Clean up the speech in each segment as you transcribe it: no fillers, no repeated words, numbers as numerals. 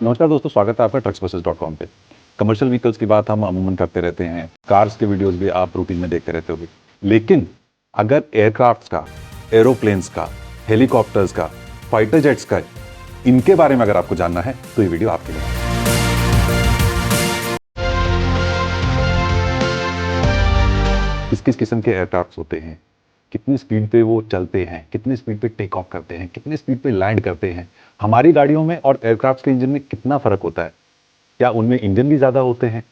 नमस्कार दोस्तों, स्वागत है आपका trucksbuses.com पे। कमर्शियल व्हीकल्स की बात हम अमूमन करते रहते हैं, कार्स के वीडियोस भी आप रूटीन में देखते रहते होंगे। लेकिन अगर एयरक्राफ्ट्स का, एरोप्लेन्स का, हेलीकॉप्टर्स का, फाइटर जेट्स का, इनके बारे में अगर आपको जानना है तो ये वीडियो आपके लिए है। किस किस किस्म के एयरक्राफ्ट्स होते हैं, कितनी स्पीड पे वो चलते हैं, कितनी स्पीड पे टेक ऑफ करते हैं, कितनी स्पीड पे लैंड करते हैं, हमारी गाड़ियों में और एयरक्राफ्ट के इंजन में कितना फर्क होता है, क्या उनमें इंजन भी ज़्यादा होते हैं।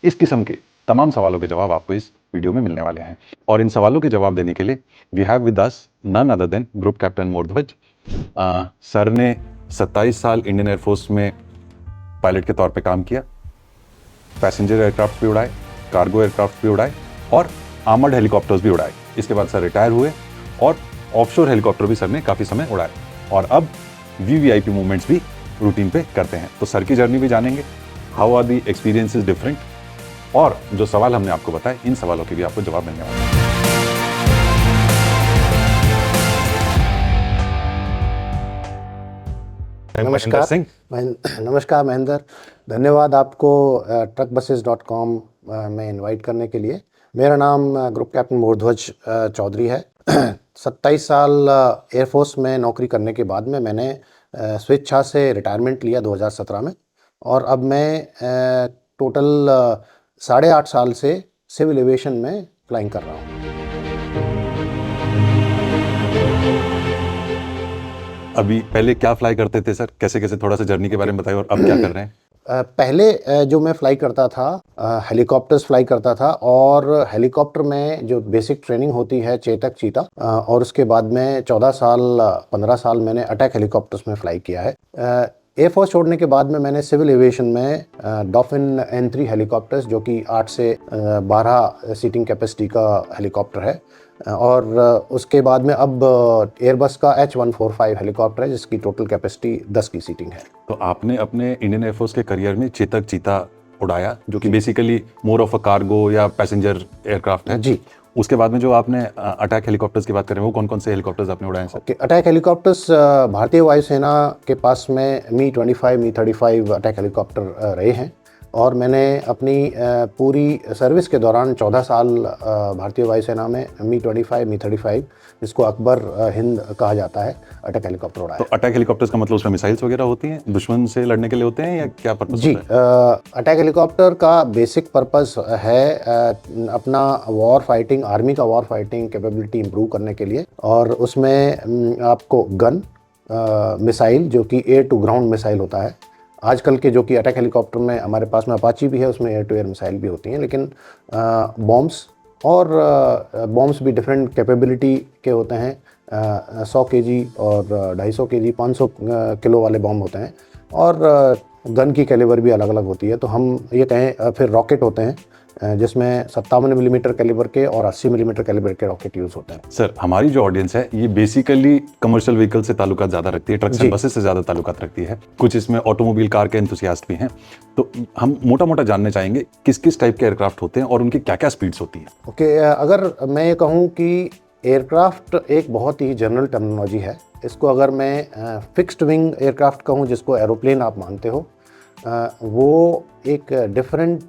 इस किस्म के तमाम सवालों के जवाब आपको इस वीडियो में मिलने वाले हैं। और इन सवालों के जवाब देने के लिए we have with us none other than group captain Mordhwaj. Sir ने 27 साल इंडियन एयरफोर्स में पायलट के तौर पे काम किया, पैसेंजर एयरक्राफ्ट भी उड़ाए, कार्गो एयरक्राफ्ट भी उड़ाए और आर्मर्ड हेलीकॉप्टर्स भी उड़ाए। इसके बाद सर रिटायर हुए और ऑफशोर हेलीकॉप्टर भी सर ने काफ़ी समय उड़ाए और अब वीवीआईपी मूवमेंट्स भी रूटीन पे करते हैं। तो सर की जर्नी भी जानेंगे, how are the experiences different, और जो सवाल हमने आपको बताए इन सवालों के भी आपको जवाब मिलने वाले हैं। नमस्कार महेंद्र, धन्यवाद आपको truckbuses.com में इनवाइट करने के लिए। मेरा नाम ग्रुप कैप्टन मोरध्वज चौधरी है। 27 साल एयरफोर्स में नौकरी करने के बाद में मैंने स्वेच्छा से रिटायरमेंट लिया 2017 में, और अब मैं टोटल 8.5 साल से सिविल एविएशन में फ्लाइंग कर रहा हूँ। अभी पहले क्या फ्लाई करते थे सर, कैसे कैसे, थोड़ा सा जर्नी के बारे में बताइए और अब क्या कर रहे हैं? पहले जो मैं फ्लाई करता था, हेलीकॉप्टर्स फ्लाई करता था, और हेलीकॉप्टर में जो बेसिक ट्रेनिंग होती है चेतक चीता, और उसके बाद में 15 साल मैंने अटैक हेलीकॉप्टर्स में फ्लाई किया है। एयरफोर्स छोड़ने के बाद में मैंने सिविल एविएशन में डॉल्फिन N3 हेलीकॉप्टर्स, जो कि 8 से 12 सीटिंग कैपेसिटी का हेलीकॉप्टर है, और उसके बाद में अब एयरबस का H145 हेलीकॉप्टर है, जिसकी टोटल कैपेसिटी 10 की सीटिंग है। तो आपने अपने इंडियन एयरफोर्स के करियर में चेतक चीता उड़ाया, जो कि basically more of a cargo या पैसेंजर एयरक्राफ्ट है जी। उसके बाद में जो आपने अटैक हेलीकॉप्टर्स की बात करें, वो कौन कौन से हेलीकॉप्टर्स आपने उड़ाए सर? अटैक हेलीकॉप्टर्स भारतीय वायुसेना के पास में मी-25, मी-35 अटैक हेलीकॉप्टर रहे हैं, और मैंने अपनी पूरी सर्विस के दौरान 14 साल भारतीय वायुसेना में मी-25, मी-35, जिसको अकबर हिंद कहा जाता है, अटैक हेलीकॉप्टर उड़ाया। तो अटैक हेलीकॉप्टर्स का मतलब उसमें मिसाइल्स वगैरह होती हैं, दुश्मन से लड़ने के लिए होते हैं, या क्या पर्पस जी? अटैक हेलीकॉप्टर का बेसिक पर्पस है अपना वॉर फाइटिंग, आर्मी का वॉर फाइटिंग कैपेबिलिटी इंप्रूव करने के लिए, और उसमें आपको गन, मिसाइल, जो कि एयर टू ग्राउंड मिसाइल होता है। आजकल के जो कि अटैक हेलीकॉप्टर में हमारे पास में अपाची भी है, उसमें एयर टू एयर मिसाइल भी होती हैं, लेकिन बॉम्ब्स और बॉम्ब्स भी डिफरेंट कैपेबिलिटी के होते हैं। 100 केजी और 250 केजी, 500 किलो वाले बॉम्ब होते हैं, और गन की कैलिबर भी अलग अलग होती है। तो हम ये कहें, फिर रॉकेट होते हैं जिसमें 57 मिलीमीटर कैलिबर के और 80 मिलीमीटर कैलिबर के रॉकेट यूज़ होते हैं। सर, हमारी जो ऑडियंस है ये बेसिकली कमर्शियल व्हीकल से ताल्लुकात ज़्यादा रखती है, ट्रक्स एंड बसेस से ज़्यादा ताल्लुकात रखती है, कुछ इसमें ऑटोमोबाइल कार के एंथुसियास्ट भी हैं। तो हम मोटा मोटा जानना चाहेंगे किस किस टाइप के एयरक्राफ्ट होते हैं और उनकी क्या क्या स्पीड्स होती हैं। ओके, अगर मैं ये कहूँ कि एयरक्राफ्ट एक बहुत ही जनरल टर्मिनोलॉजी है। इसको अगर मैं फिक्स्ड विंग एयरक्राफ्ट कहूँ, जिसको एरोप्लेन आप मानते हो, वो एक डिफरेंट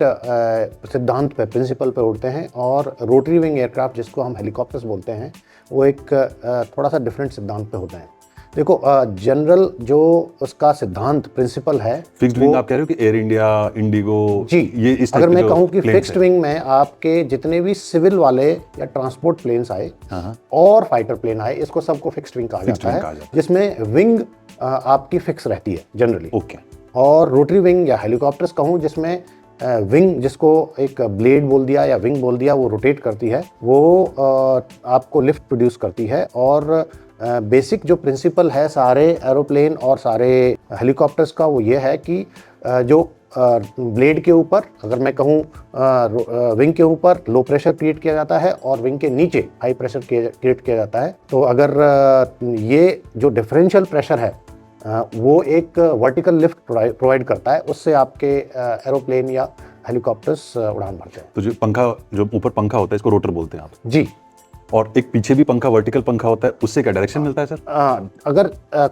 सिद्धांत पे, प्रिंसिपल पे उड़ते हैं, और रोटरी विंग एयरक्राफ्ट, जिसको हम हेलीकॉप्टर्स बोलते हैं, वो एक थोड़ा सा डिफरेंट सिद्धांत पे होते हैं। देखो, जनरल जो उसका सिद्धांत, प्रिंसिपल है, फिक्स्ड विंग आप कह रहे हो कि एयर इंडिया, इंडिगो जी। ये इस अगर मैं कहूँ कि फिक्स्ड विंग में आपके जितने भी सिविल वाले या ट्रांसपोर्ट प्लेन्स आए और फाइटर प्लेन आए, इसको सबको फिक्स्ड विंग कहा जाता है, जिसमें विंग आपकी फिक्स रहती है जनरली। ओके। और रोटरी विंग या हेलीकॉप्टर्स कहूँ, जिसमें विंग, जिसको एक ब्लेड बोल दिया या विंग बोल दिया, वो रोटेट करती है, वो आपको लिफ्ट प्रोड्यूस करती है। और बेसिक जो प्रिंसिपल है सारे एरोप्लेन और सारे हेलीकॉप्टर्स का, वो ये है कि जो ब्लेड के ऊपर, अगर मैं कहूँ विंग के ऊपर लो प्रेशर क्रिएट किया जाता है, और विंग के नीचे हाई प्रेशर क्रिएट किया जाता है। तो अगर ये जो डिफरेंशियल प्रेशर है, वो एक वर्टिकल लिफ्ट प्रोवाइड करता है, उससे आपके एरोप्लेन या हेलीकॉप्टर्स उड़ान भरते हैं। तो जो ऊपर पंखा होता है, इसको रोटर बोलते हैं आप? जी। और एक पीछे भी पंखा, वर्टिकल पंखा होता है, उससे क्या डायरेक्शन मिलता है सर? अगर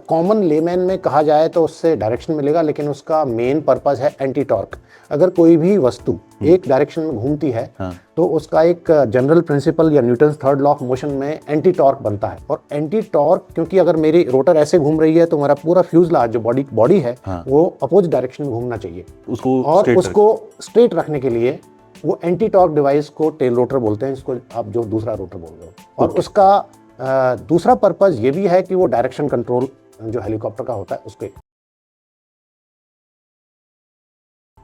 कॉमन लेमैन में कहा जाए तो उससे डायरेक्शन मिलेगा, लेकिन उसका मेन पर्पस है एंटी टॉर्क। अगर कोई भी वस्तु एक डायरेक्शन में घूमती है तो उसका एक जनरल प्रिंसिपल या Newton's third law of motion में एंटी टॉर्क बनता है। और एंटी टॉर्क, क्योंकि अगर मेरी रोटर ऐसे घूम रही है तो मेरा पूरा फ्यूजलाज जो बॉडी है वो अपोजिट डायरेक्शन में घूमना चाहिए, उसको स्ट्रेट रखने के लिए वो एंटी टॉर्क डिवाइस को टेल रोटर बोलते हैं, जिसको आप जो दूसरा रोटर बोल रहे हो। और उसका दूसरा पर्पस ये भी है कि वो डायरेक्शन कंट्रोल जो हेलीकॉप्टर का होता है उसके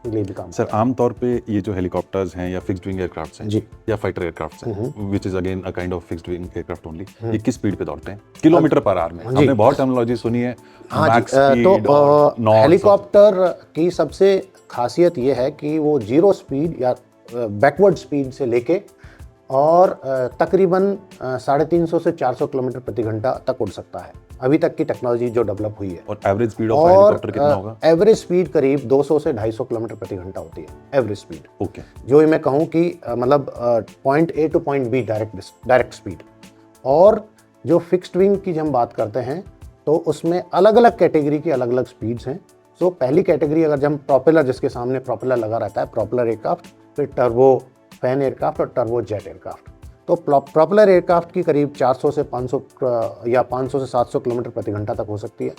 लिए भी काम। सर आमतौर पे ये जो हेलीकॉप्टर्स हैं या फिक्स्ड विंग एयरक्राफ्ट्स हैं जी, या फाइटर एयरक्राफ्ट्स हैं, which is again a kind of fixed wing aircraft only, ये किस स्पीड पे दौड़ते हैं? किलोमीटर पर आवर में? हमने बहुत टर्मिनोलॉजी सुनी है, मैक्स स्पीड और नॉट। हेलीकॉप्टर की सबसे खासियत ये है कि वो जीरो स्पीड या बैकवर्ड स्पीड से लेके और तकरीबन 350 से 400 किलोमीटर प्रति घंटा तक उड़ सकता है, अभी तक की टेक्नोलॉजी जो डेवलप हुई है। और एवरेज स्पीड ऑफ हेलीकॉप्टर कितना होगा? एवरेज स्पीड करीब 200 से 250 किलोमीटर प्रति घंटा होती है एवरेज स्पीड। ओके, जो मैं कहूँ कि मतलब point A to point B direct speed. और जो फिक्स्ड विंग की हम बात करते हैं तो उसमें अलग अलग कैटेगरी की अलग अलग स्पीड्स हैं। सो पहली कैटेगरी, अगर जब हम प्रोपेलर, जिसके सामने प्रोपेलर लगा रहता है, प्रोपेलर एयरक्राफ्ट, फिर टर्बो फैन एयरक्राफ्ट और टर्बो जेट एयरक्राफ्ट। तो प्रोपेलर एयरक्राफ्ट की करीब 400 से 500 या 500 से 700 किलोमीटर प्रति घंटा तक हो सकती है।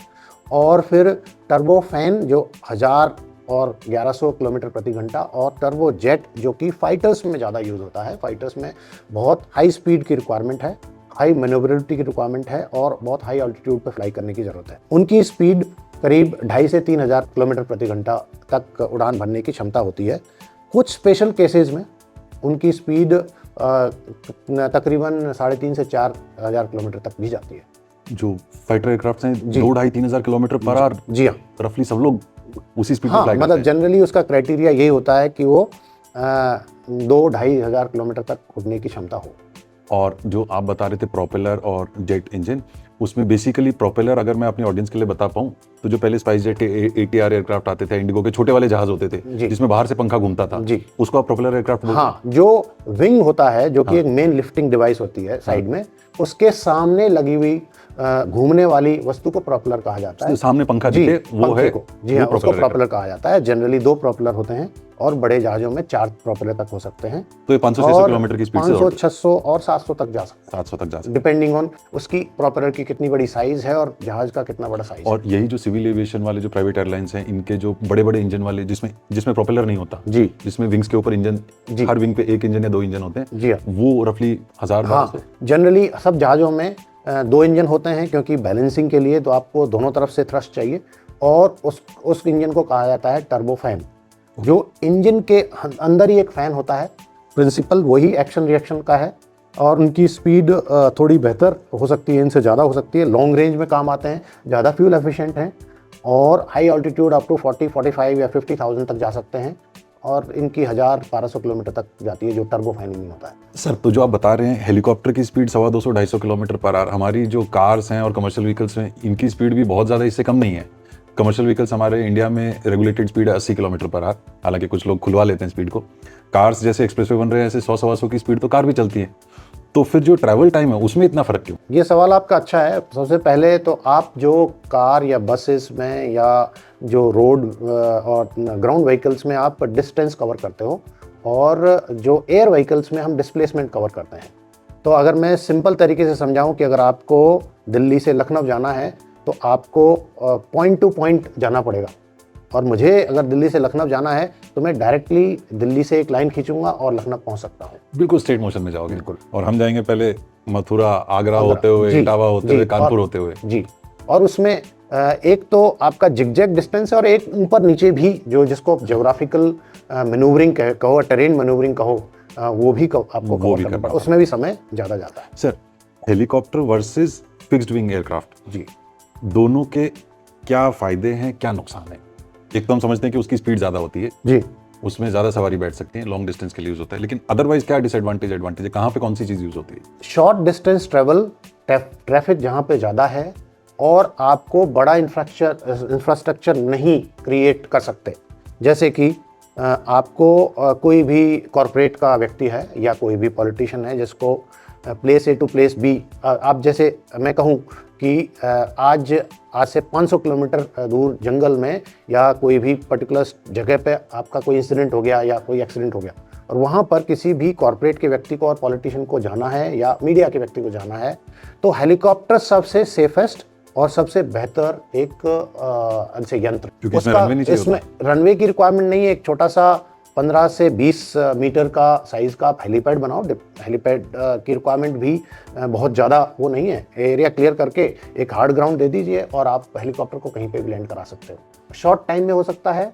और फिर टर्बो फैन जो 1000 और 1100 किलोमीटर प्रति घंटा, और टर्बो जेट जो कि फाइटर्स में ज़्यादा यूज़ होता है। फाइटर्स में बहुत हाई स्पीड की रिक्वायरमेंट है, हाई मैन्योवरेबिलिटी की रिक्वायरमेंट है और बहुत हाई ऑल्टीट्यूड पर फ्लाई करने की ज़रूरत है। उनकी स्पीड करीब 2500 से 3000 किलोमीटर प्रति घंटा तक उड़ान भरने की क्षमता होती है। कुछ स्पेशल केसेस में उनकी स्पीड तकरीबन 3.5 से 4000 किलोमीटर तक भी जाती है। जो फाइटर एयरक्राफ्ट हैं 2-2.5-3 किलोमीटर पर आवर, जी हाँ, रफली सब लोग उसी स्पीड पे फ्लाई करते मतलब हैं। जनरली उसका क्राइटेरिया यही होता है कि वो 2-2.5 हजार किलोमीटर तक उड़ने की क्षमता हो। और जो आप बता रहे थे प्रोपेलर और जेट इंजन, उसमें बेसिकली प्रोपेलर, अगर मैं अपनी ऑडियंस के लिए बता पाऊँ तो जो पहले स्पाइस जेट ATR एयरक्राफ्ट आते थे, इंडिगो के छोटे वाले जहाज होते थे जिसमें बाहर से पंखा घूमता था, उसको आप प्रोपेलर एयरक्राफ्ट बोलते हैं? हाँ, जो विंग होता है, जो कि एक मेन लिफ्टिंग डिवाइस होती है साइड में, उसके सामने लगी हुई घूमने वाली वस्तु को प्रोपेलर कहा जाता है। सामने पंखा दिखे वो है, जी हाँ, उसको प्रोपेलर कहा जाता है। जनरली 2 प्रोपेलर होते हैं और बड़े जहाजों में 4 प्रोपेलर तक हो सकते हैं। तो ये 500-600 किलोमीटर की स्पीड से 500, 600 और 700 तक जा सकते हैं। 700 तक जा सकते हैं, डिपेंडिंग ऑन उसकी प्रोपेलर की कितनी बड़ी साइज है और जहाज का कितना बड़ा साइज है। और यही जो सिविल एविएशन वाले जो प्राइवेट एयरलाइंस हैं, इनके जो बड़े बड़े इंजन वाले, जिसमें प्रोपेलर नहीं होता जी, जिसमें विंग्स के ऊपर इंजन, हर विंग पे 1 इंजन या 2 इंजन होते हैं, जी हाँ, वो रफली 1000-1200। जनरली सब जहाजों में 2 इंजन होते हैं, क्योंकि बैलेंसिंग के लिए तो आपको दोनों तरफ से थ्रस्ट चाहिए। और उस इंजन को कहा जाता है टर्बो फैन। जो इंजन के अंदर ही एक फैन होता है, प्रिंसिपल वही एक्शन रिएक्शन का है। और उनकी स्पीड थोड़ी बेहतर हो सकती है, इनसे ज़्यादा हो सकती है, लॉन्ग रेंज में काम आते हैं, ज़्यादा फ्यूल एफिशिएंट हैं और हाई ऑल्टीट्यूड अप टू 40, 45 या 50,000 तक जा सकते हैं। और इनकी 1000-1200 किलोमीटर तक जाती है, जो टर्बो फैन इंजन होता है। सर, तो जो आप बता रहे हैं हेलीकॉप्टर की स्पीड 250-250 किलोमीटर पर आवर, हमारी जो कार्स हैं और कमर्शियल व्हीकल्स हैं, इनकी स्पीड भी बहुत ज़्यादा इससे कम नहीं है। कमर्शियल व्हीकल्स हमारे इंडिया में रेगुलेटेड स्पीड है 80 किलोमीटर पर आवर, हालांकि कुछ लोग खुलवा लेते हैं स्पीड को। कार्स जैसे एक्सप्रेसवे बन रहे हैं, ऐसे 100-125 की स्पीड तो कार भी चलती है। तो फिर जो ट्रैवल टाइम है उसमें इतना फर्क क्यों? ये सवाल आपका अच्छा है। सबसे पहले तो आप जो कार या बसेस में या जो रोड और ग्राउंड व्हीकल्स में आप डिस्टेंस कवर करते हो, और जो एयर व्हीकल्स में हम डिस्प्लेसमेंट कवर करते हैं। तो अगर मैं सिंपल तरीके से समझाऊं कि अगर आपको दिल्ली से लखनऊ जाना है तो आपको पॉइंट टू पॉइंट जाना पड़ेगा, और मुझे अगर दिल्ली से लखनऊ जाना है तो मैं डायरेक्टली दिल्ली से एक लाइन खींचूंगा और लखनऊ पहुंच सकता हूँ। बिल्कुल स्ट्रेट मोशन में जाओगे। बिल्कुल। और हम जाएंगे पहले मथुरा, आगरा होते हुए, इटावा होते हुए, कानपुर होते हुए। जी, और उसमें एक तो आपका जिगजैग डिस्टेंस है और एक ऊपर नीचे भी, जो जिसको ज्योग्राफिकल मैन्यूवरिंग कहो, टेरेन मैन्यूवरिंग कहो, वो भी आपको कवर करना पड़ता है। उसमें भी समय ज़्यादा जाता है। Sir, helicopter versus fixed wing aircraft, जी, दोनों के क्या फायदे हैं, क्या नुकसान है? एक तो हम समझते हैं कि उसकी स्पीड ज़्यादा होती है जी, उसमें ज़्यादा सवारी बैठ सकती है, लॉन्ग डिस्टेंस के लिए यूज़ होता है, लेकिन अदरवाइज क्या डिसएडवांटेज एडवांटेज है? कहाँ पे कौन सी चीज़ यूज़ होती है? शॉर्ट डिस्टेंस ट्रेवल, ट्रैफिक जहाँ पे ज़्यादा है और आपको बड़ा इंफ्रास्ट्रक्चर नहीं क्रिएट कर सकते, जैसे कि आपको कोई भी कॉरपोरेट का व्यक्ति है या कोई भी पॉलिटिशियन है जिसको place A to place B, आप जैसे मैं कहूँ कि आज से 500 किलोमीटर दूर जंगल में या कोई भी पर्टिकुलर जगह पे आपका कोई इंसिडेंट हो गया या कोई एक्सीडेंट हो गया, और वहाँ पर किसी भी कॉरपोरेट के व्यक्ति को और पॉलिटिशियन को जाना है या मीडिया के व्यक्ति को जाना है, तो हेलीकॉप्टर सबसे सेफेस्ट और सबसे बेहतर एक यंत्र। क्योंकि इसमें रनवे की रिक्वायरमेंट नहीं है। एक छोटा सा 15 से 20 मीटर का साइज का आप हेलीपैड बनाओ। हेलीपैड की रिक्वायरमेंट भी बहुत ज़्यादा वो नहीं है। एरिया क्लियर करके एक हार्ड ग्राउंड दे दीजिए और आप हेलीकॉप्टर को कहीं पे भी लैंड करा सकते हो। शॉर्ट टाइम में हो सकता है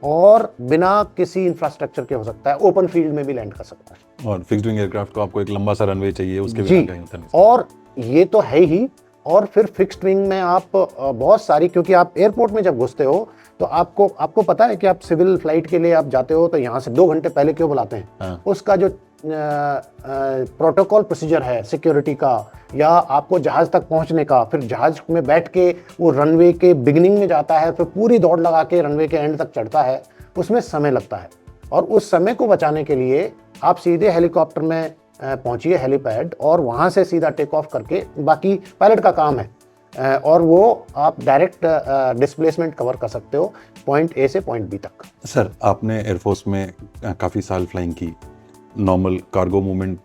और बिना किसी इंफ्रास्ट्रक्चर के हो सकता है, ओपन फील्ड में भी लैंड कर सकता है। और फिक्स्ड विंग एयरक्राफ्ट को आपको एक लंबा सा रनवे चाहिए, उसके जी, बिना कहीं उतर नहीं सकते। और ये तो है ही। और फिर फिक्स्ड विंग में आप बहुत सारी, क्योंकि आप एयरपोर्ट में जब घुसते हो तो आपको पता है कि आप सिविल फ्लाइट के लिए आप जाते हो तो यहाँ से 2 घंटे पहले क्यों बुलाते हैं? हाँ। उसका जो प्रोटोकॉल प्रोसीजर है सिक्योरिटी का, या आपको जहाज तक पहुंचने का, फिर जहाज में बैठ के वो रनवे के बिगिनिंग में जाता है, फिर पूरी दौड़ लगा के रनवे के एंड तक चढ़ता है, उसमें समय लगता है। और उस समय को बचाने के लिए आप सीधे हेलीकॉप्टर में पहुंचिए हेलीपैड, और वहां से सीधा टेक ऑफ करके, बाकी पायलट का काम है, और वो आप डायरेक्ट डिस्प्लेसमेंट कवर कर सकते हो पॉइंट ए से पॉइंट बी तक। सर, आपने एयरफोर्स में काफ़ी साल फ्लाइंग की, normal cargo movement,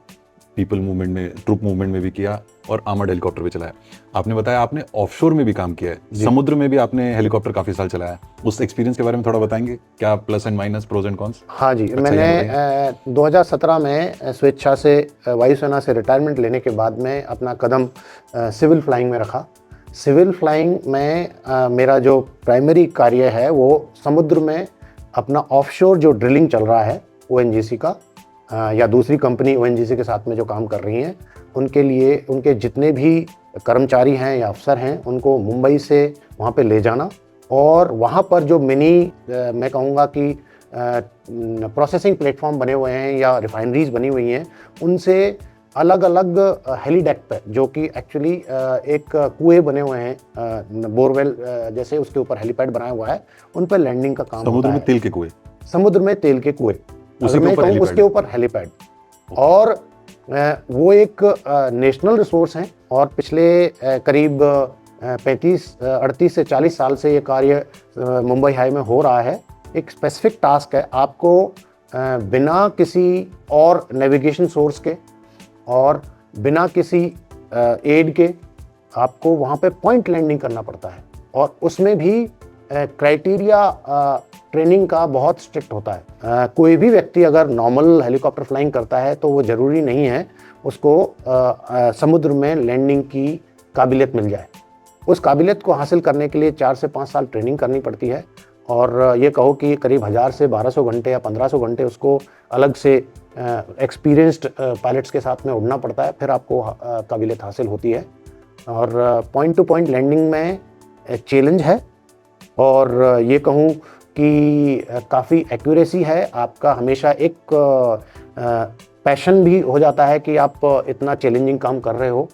people movement में, ट्रुप मूवमेंट में भी किया और आर्मर्ड हेलीकॉप्टर भी चलाया। आपने बताया आपने ऑफशोर में भी काम किया है, समुद्र में भी आपने हेलीकॉप्टर काफ़ी साल चलाया। उस एक्सपीरियंस के बारे में थोड़ा बताएंगे, क्या plus and minus, pros and cons? हाँ जी, मैंने 2017 में स्वेच्छा से वायुसेना से रिटायरमेंट लेने के बाद में अपना कदम सिविल फ्लाइंग में रखा। सिविल फ्लाइंग में मेरा जो प्राइमरी कार्य है वो समुद्र में अपना ऑफशोर जो ड्रिलिंग चल रहा है ONGC का, या दूसरी कंपनी ONGC के साथ में जो काम कर रही हैं, उनके लिए उनके जितने भी कर्मचारी हैं या अफसर हैं उनको मुंबई से वहाँ पे ले जाना, और वहाँ पर जो मैं कहूँगा कि प्रोसेसिंग प्लेटफॉर्म बने हुए हैं या रिफाइनरीज बनी हुई हैं, उनसे अलग अलग हेलीडेक पे, जो कि एक्चुअली एक कुएं बने हुए हैं, बोरवेल जैसे, उसके ऊपर हेलीपैड बनाया हुआ है, उन पर लैंडिंग का काम समुद्र में तेल के कुएं, समुद्र में तेल के कुएं, उसके ऊपर हेलीपैड। और वो एक नेशनल रिसोर्स हैं, और पिछले करीब 38 से 40 साल से ये कार्य मुंबई हाई में हो रहा है। एक स्पेसिफिक टास्क है, आपको बिना किसी और नेविगेशन सोर्स के और बिना किसी एड के आपको वहाँ पे पॉइंट लैंडिंग करना पड़ता है, और उसमें भी क्राइटेरिया ट्रेनिंग का बहुत स्ट्रिक्ट होता है। कोई भी व्यक्ति अगर नॉर्मल हेलीकॉप्टर फ्लाइंग करता है तो वो ज़रूरी नहीं है उसको समुद्र में लैंडिंग की काबिलियत मिल जाए। उस काबिलियत को हासिल करने के लिए 4 से 5 साल ट्रेनिंग करनी पड़ती है, और ये कहो कि करीब 1000 से 1200 घंटे या 1500 घंटे उसको अलग से एक्सपीरियंस्ड पायलट्स के साथ में उड़ना पड़ता है, फिर आपको काबिलियत हासिल होती है। और पॉइंट टू पॉइंट लैंडिंग में चैलेंज है, और ये कहूँ कि काफ़ी एक्यूरेसी है आपका, हमेशा एक पैशन भी हो जाता है कि आप इतना चैलेंजिंग काम कर रहे हो,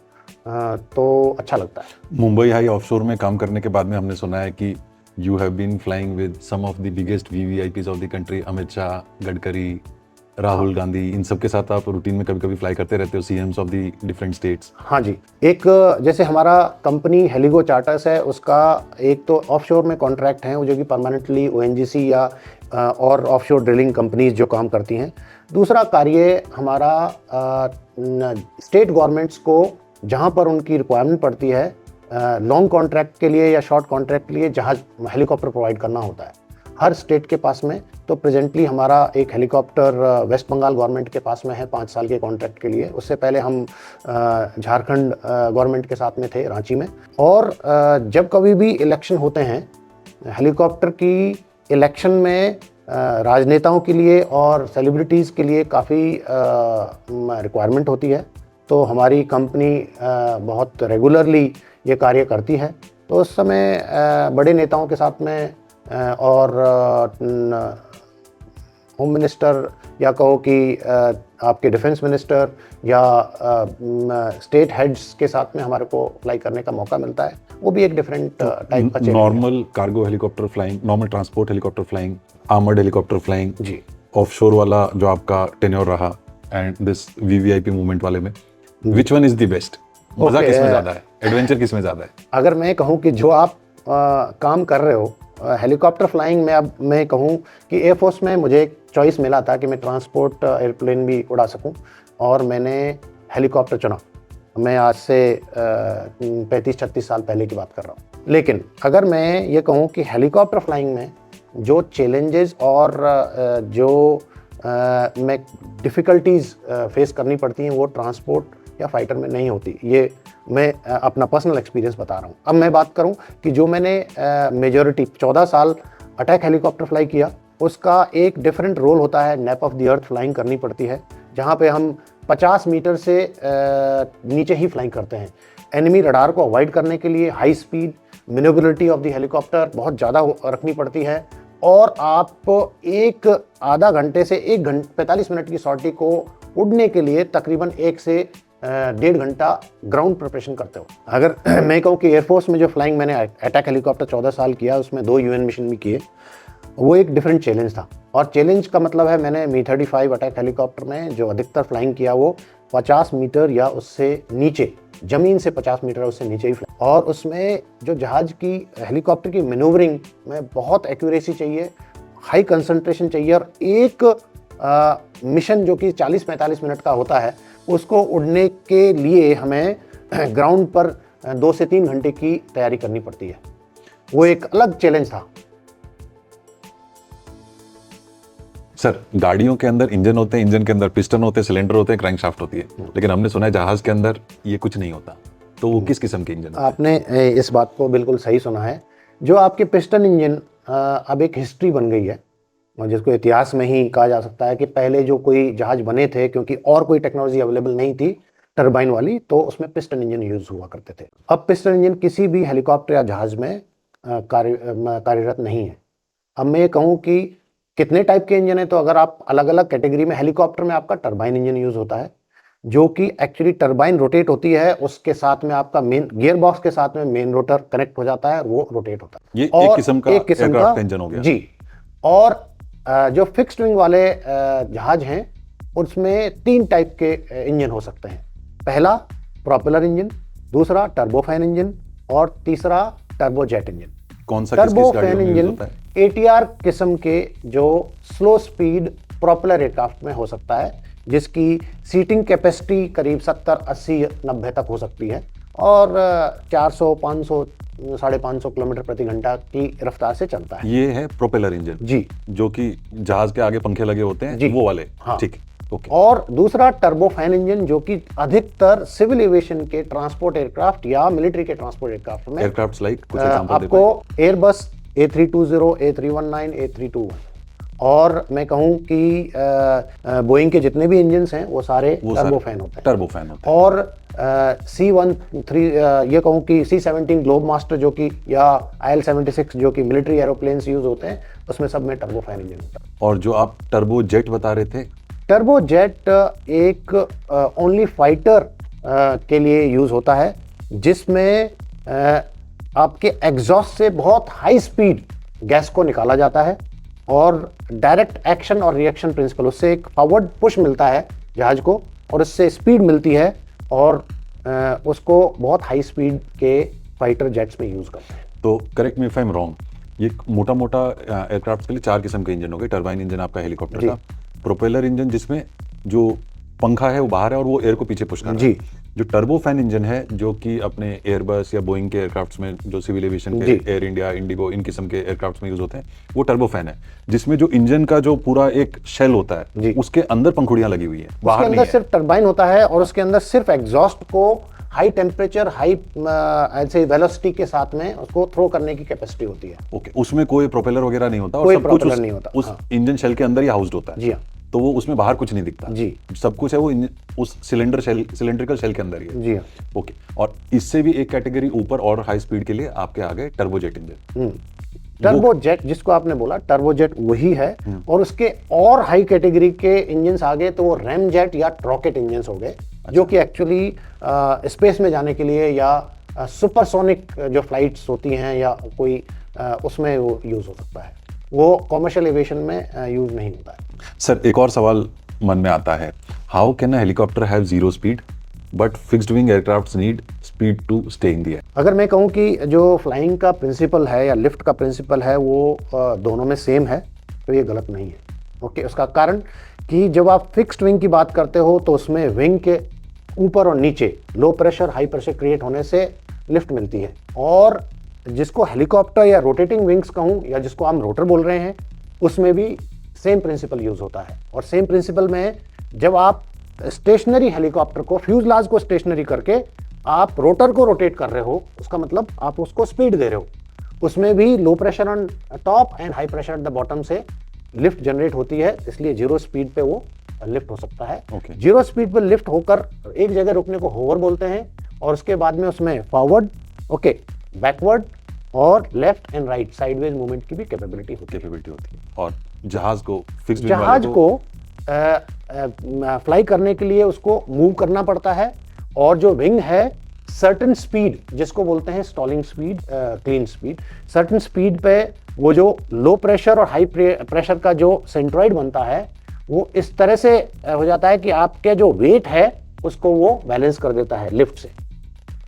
तो अच्छा लगता है। मुंबई हाई ऑफशोर में काम करने के बाद में हमने सुना है कि you have been flying with some of the biggest VVIPs of the country, Amit Shah, Gadkari, Rahul Gandhi, इन सब के साथ आप रूटीन में कभी कभी फ्लाई करते रहते हो, CMs of the different states. हाँ जी, एक जैसे हमारा कंपनी हेलीगो चार्टर्स है, उसका एक तो ऑफशोर में कॉन्ट्रैक्ट हैं जो कि परमानेंटली ONGC या और ऑफशोर ड्रिलिंग कंपनीज जो काम करती हैं। दूसरा कार्य हमारा स्टेट गवर्नमेंट्स को जहाँ पर उनकी रिक्वायरमेंट पड़ती है लॉन्ग कॉन्ट्रैक्ट के लिए या शॉर्ट कॉन्ट्रैक्ट के लिए जहाज हेलीकॉप्टर प्रोवाइड करना होता है हर स्टेट के पास में। तो प्रेजेंटली हमारा एक हेलीकॉप्टर वेस्ट बंगाल गवर्नमेंट के पास में है 5 साल के कॉन्ट्रैक्ट के लिए। उससे पहले हम झारखंड गवर्नमेंट के साथ में थे रांची में। और जब कभी भी इलेक्शन होते हैं, हेलीकॉप्टर की इलेक्शन में राजनेताओं के लिए और सेलिब्रिटीज़ के लिए काफ़ी रिक्वायरमेंट होती है, तो हमारी कंपनी बहुत रेगुलरली ये कार्य करती है। तो उस समय बड़े नेताओं के साथ में और होम मिनिस्टर या कहो कि आपके डिफेंस मिनिस्टर या स्टेट हेड्स के साथ में हमारे को फ्लाई करने का मौका मिलता है। वो भी एक डिफरेंट टाइप का normal cargo helicopter flying, normal transport helicopter flying, armoured helicopter flying जी, ऑफशोर वाला जो आपका टेन्योर रहा, एंड दिस VVIP मूवमेंट वाले में which one is the best? मजा Okay, किसमें ज्यादा है, एडवेंचर किसमें ज्यादा है? अगर मैं कहूँ कि जो आप काम कर रहे हो हेलीकॉप्टर फ्लाइंग में, अब मैं कहूँ कि एयरफोर्स में मुझे एक चॉइस मिला था कि मैं ट्रांसपोर्ट एयरप्लेन भी उड़ा सकूं, और मैंने हेलीकॉप्टर चुना। मैं आज से 35-36 साल पहले की बात कर रहा हूँ। लेकिन अगर मैं ये कहूँ कि हेलीकॉप्टर फ्लाइंग में जो चैलेंजेस और जो मैं डिफ़िकल्टीज़ फेस करनी पड़ती हैं वो ट्रांसपोर्ट या फाइटर में नहीं होती। ये मैं अपना पर्सनल एक्सपीरियंस बता रहा हूँ। अब मैं बात करूँ कि जो मैंने मेजॉरिटी 14 साल अटैक हेलीकॉप्टर फ्लाई किया, उसका एक डिफरेंट रोल होता है। Nap of the earth flying करनी पड़ती है, जहाँ पे हम 50 मीटर से नीचे ही फ्लाइंग करते हैं। एनिमी रडार को अवॉइड करने के लिए high speed, manoeuvrability of the helicopter बहुत ज़्यादा रखनी पड़ती है, और आप एक आधा घंटे से 45 मिनट की सॉर्टी को उड़ने के लिए तकरीबन 1 से 1.5 घंटा ग्राउंड प्रिपरेशन करते हो। अगर मैं कहूँ कि एयरफोर्स में जो फ्लाइंग मैंने अटैक हेलीकॉप्टर 14 साल किया, उसमें 2 यूएन मिशन भी किए, वो एक डिफरेंट चैलेंज था। और चैलेंज का मतलब है, मैंने मी-35 अटैक हेलीकॉप्टर में जो अधिकतर फ्लाइंग किया वो 50 मीटर या उससे नीचे, ज़मीन से 50 मीटर उससे नीचे ही फ्लाई। और उसमें जो जहाज़ की हेलीकॉप्टर की मैनूवरिंग में बहुत एक्यूरेसी चाहिए, हाई कंसंट्रेशन चाहिए, और एक मिशन जो कि 40-45 मिनट का होता है, उसको उड़ने के लिए हमें ग्राउंड पर 2 से 3 घंटे की तैयारी करनी पड़ती है। वो एक अलग चैलेंज था। सर, गाड़ियों के अंदर इंजन होते हैं, इंजन के अंदर पिस्टन होते हैं, सिलेंडर होते हैं, क्रैंकशाफ्ट होती है, लेकिन हमने सुना है जहाज के अंदर ये कुछ नहीं होता। तो वो किस किस्म के इंजन होते हैं? आपने इस बात को बिल्कुल सही सुना है। जो आपके पिस्टन इंजन अब एक हिस्ट्री बन गई है, और जिसको इतिहास में ही कहा जा सकता है कि पहले जो कोई जहाज बने थे, क्योंकि और कोई टेक्नोलॉजी अवेलेबल नहीं थी टरबाइन वाली, तो उसमें पिस्टन इंजन यूज हुआ करते थे। अब पिस्टन इंजन किसी भी हेलीकॉप्टर या जहाज में कार्यरत नहीं है। अब मैं ये कहूँ कि कितने टाइप के इंजन है, तो अगर आप अलग अलग कैटेगरी में, हेलीकॉप्टर में आपका टरबाइन इंजन यूज होता है, जो कि एक्चुअली टरबाइन रोटेट होती है, उसके साथ में आपका मेन गियर बॉक्स के साथ में मेन रोटर कनेक्ट हो जाता है, वो रोटेट होता है। ये एक किस्म का एयरक्राफ्ट इंजन हो गया जी। और जो फिक्स्ड विंग वाले जहाज हैं, उसमें 3 टाइप के इंजन हो सकते हैं। पहला प्रोपेलर इंजन, दूसरा टर्बोफैन इंजन, और तीसरा टर्बोजेट इंजन। कौन सा टर्बोफैन इंजन ATR किस्म के जो स्लो स्पीड प्रोपेलर एयरक्राफ्ट में हो सकता है, जिसकी सीटिंग कैपेसिटी करीब 70, 80, 90 तक हो सकती है, और 400, 500, 550 किलोमीटर प्रति घंटा की रफ्तार से चलता है। ये है प्रोपेलर इंजन जी, जो कि जहाज के आगे पंखे लगे होते हैं, वो वाले। हाँ। ठीक, ओके। और दूसरा टर्बोफैन इंजन, जो कि अधिकतर सिविल एविएशन के ट्रांसपोर्ट एयरक्राफ्ट या मिलिट्री के ट्रांसपोर्ट एयरक्राफ्ट में, एयरक्राफ्ट लाइक कुछ एग्जांपल दे आपको एयरबस A320, A319, A321, और मैं कहूँ कि बोइंग के जितने भी इंजन्स हैं वो सारे टर्बोफैन होते हैं। टर्बोफैन होते हैं। और C-13 ये कहूँ कि C-17 ग्लोब मास्टर जो कि, या IL-76 जो कि मिलिट्री एरोप्लेन्स यूज होते हैं, उसमें सब में टर्बोफैन इंजन होता है। और जो आप टर्बो जेट बता रहे थे, टर्बोजेट एक ओनली फाइटर के लिए यूज होता है, जिसमें आपके एग्जॉस्ट से बहुत हाई स्पीड गैस को निकाला जाता है, और डायरेक्ट एक्शन और रिएक्शन प्रिंसिपल, उससे एक फॉरवर्ड पुश मिलता है जहाज को, और उससे स्पीड मिलती है, और उसको बहुत हाई स्पीड के फाइटर जेट्स में यूज करते हैं। तो correct me if I am wrong, ये मोटा मोटा एयरक्राफ्ट के लिए 4 किस्म के इंजन हो गए। टरबाइन इंजन आपका हेलीकॉप्टर का, प्रोपेलर इंजन जिसमें जो पंखा है वो बाहर है और वो एयर को पीछे पुश कर रहा है, जो टर्बोफैन इंजन है जो कि अपने एयरबस या बोइंग के एयरक्राफ्ट्स में, जो सिविल एविएशन के, एयर इंडिया, इंडिगो, इन किस्म के एयरक्राफ्ट्स में यूज होते हैं, वो टर्बोफैन है, जिसमें जो इंजन का जो पूरा एक शेल होता है, उसके अंदर पंखुड़ियां लगी हुई है, बाहर नहीं है। सिर्फ टरबाइन होता है, और उसके अंदर सिर्फ एग्जॉस्ट को हाई टेम्परेचर, हाई ऐसे वेलोसिटी के साथ में उसको थ्रो करने की कैपेसिटी होती है। ओके, उसमें कोई प्रोपेलर वगैरह नहीं होता, और कोई सब कुछ प्रोपेलर नहीं होता, उस इंजन शेल के अंदर ही हाउस्ड होता है। जी हाँ। तो वो उसमें बाहर कुछ नहीं दिखता जी, सब कुछ है वो उस सिलेंड्रिकल शेल के अंदर ही है। जी हाँ। ओके, और इससे भी एक कैटेगरी ऊपर और हाई स्पीड के लिए आपके आ गए टर्बोजेट इंजन। टर्बोजेट जिसको आपने बोला, टर्बोजेट वही है, और उसके और हाई कैटेगरी के इंजन्स आ गए, तो वो रैमजेट या रॉकेट इंजन्स हो गए, जो कि एक्चुअली स्पेस में जाने के लिए, या सुपरसोनिक जो फ्लाइट्स होती हैं, या कोई उसमें वो यूज हो सकता है। वो कॉमर्शियल एविएशन में यूज नहीं होता है। सर, एक और सवाल मन में आता है, how can a helicopter have zero speed? but fixed wing aircrafts need speed to stay in the air. अगर मैं कहूँ कि जो फ्लाइंग का प्रिंसिपल है या लिफ्ट का प्रिंसिपल है वो दोनों में सेम है, तो ये गलत नहीं है। ओके, उसका कारण कि जब आप फिक्स्ड विंग की बात करते हो तो उसमें विंग के ऊपर और नीचे low pressure high pressure create होने से लिफ्ट मिलती है, और जिसको हेलीकॉप्टर या रोटेटिंग विंग्स कहूँ या जिसको हम रोटर बोल रहे हैं, उसमें भी सेम प्रिंसिपल यूज होता है। और सेम प्रिंसिपल में जब आप स्टेशनरी हेलीकॉप्टर को, फ्यूजलाज को स्टेशनरी करके आप रोटर को रोटेट कर रहे हो, उसका मतलब आप उसको स्पीड दे रहे हो। उसमें भी low pressure on top and high pressure at the bottom से लिफ्ट जनरेट होती है, इसलिए जीरो स्पीड पे वो लिफ्ट हो सकता है। जीरो स्पीड पे लिफ्ट होकर एक जगह रुकने को होवर बोलते हैं, और उसके बाद में उसमें फॉरवर्ड, ओके, बैकवर्ड और left and right sideways movement की भी कैपेबिलिटी होती है। और जहाज को फिक्स्ड जहाज को फ्लाई करने के लिए उसको मूव करना पड़ता है, और जो विंग है सर्टेन स्पीड, जिसको बोलते हैं stalling speed, clean speed, certain speed पे वो जो लो प्रेशर और हाई प्रेशर का जो सेंट्रॉइड बनता है वो इस तरह से हो जाता है कि आपके जो वेट है उसको वो बैलेंस कर देता है लिफ्ट से,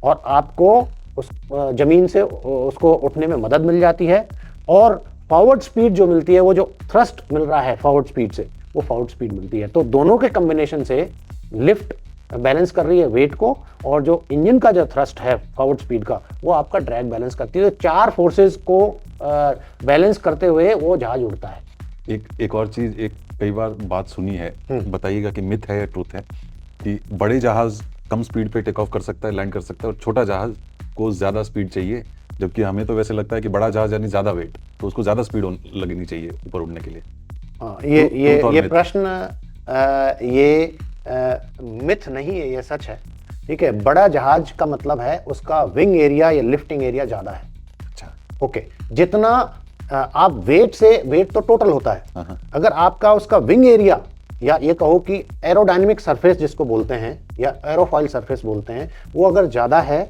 और आपको उस जमीन से उसको उठने में मदद मिल जाती है। और फॉरवर्ड स्पीड जो मिलती है, वो जो थ्रस्ट मिल रहा है फॉरवर्ड स्पीड से, वो फॉरवर्ड स्पीड मिलती है। तो दोनों के कॉम्बिनेशन से लिफ्ट बैलेंस कर रही है वेट को, और जो इंजन का जो थ्रस्ट है फॉरवर्ड स्पीड का, वो आपका ड्रैग बैलेंस करती है। तो चार फोर्सेस को बैलेंस करते हुए वो जहाज उड़ता है। एक और चीज, एक कई बार बात सुनी है, बताइएगा कि मिथ है या ट्रूथ है, कि बड़े जहाज कम स्पीड पे टेक ऑफ कर सकता है, लैंड कर सकता है, और छोटा जहाज को ज्यादा स्पीड चाहिए, जबकि हमें तो वैसे लगता है कि बड़ा जहाज यानी ज्यादा वेट, तो उसको ज्यादा स्पीड लगनी चाहिए ऊपर उड़ने के लिए। ये प्रश्न ये मिथ नहीं है, ये सच है। ठीक है, बड़ा जहाज का मतलब है उसका विंग एरिया या लिफ्टिंग एरिया ज्यादा है। अच्छा, ओके, जितना आप वेट तो टोटल होता है, अगर आपका उसका विंग एरिया या ये कहो कि एरोडायनेमिक सरफेस जिसको बोलते हैं या एरोफॉइल सरफेस बोलते हैं, वो अगर ज्यादा है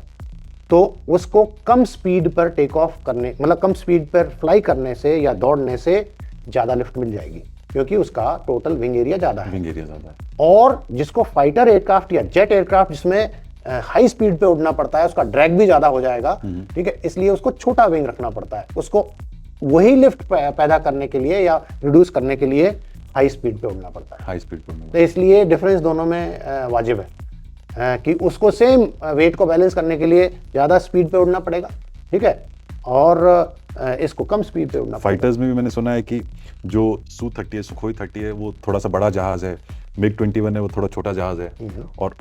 तो उसको कम स्पीड पर टेक ऑफ करने, मतलब कम स्पीड पर फ्लाई करने से या दौड़ने से ज्यादा लिफ्ट मिल जाएगी, क्योंकि उसका टोटल विंग एरिया ज्यादा है। और जिसको फाइटर एयरक्राफ्ट या जेट एयरक्राफ्ट जिसमें हाई स्पीड पे उड़ना पड़ता है, उसका ड्रैग भी ज्यादा हो जाएगा। ठीक है, इसलिए उसको छोटा विंग रखना पड़ता है, उसको वही लिफ्ट पैदा करने के लिए या रिड्यूस करने के लिए हाई स्पीड पे उड़ना पड़ता है। हाई स्पीड पे तो इसलिए डिफरेंस दोनों में वाजिब है कि उसको सेम वेट को बैलेंस करने के लिए ज्यादा स्पीड पे उड़ना पड़ेगा। ठीक है, और इसको कम स्पीड पे उड़ना। फाइटर्स में भी मैंने सुना है कि जो Su-30 है, सुखोई 30 है, वो थोड़ा सा बड़ा जहाज है, MiG-21 है वो थोड़ा छोटा जहाज है, और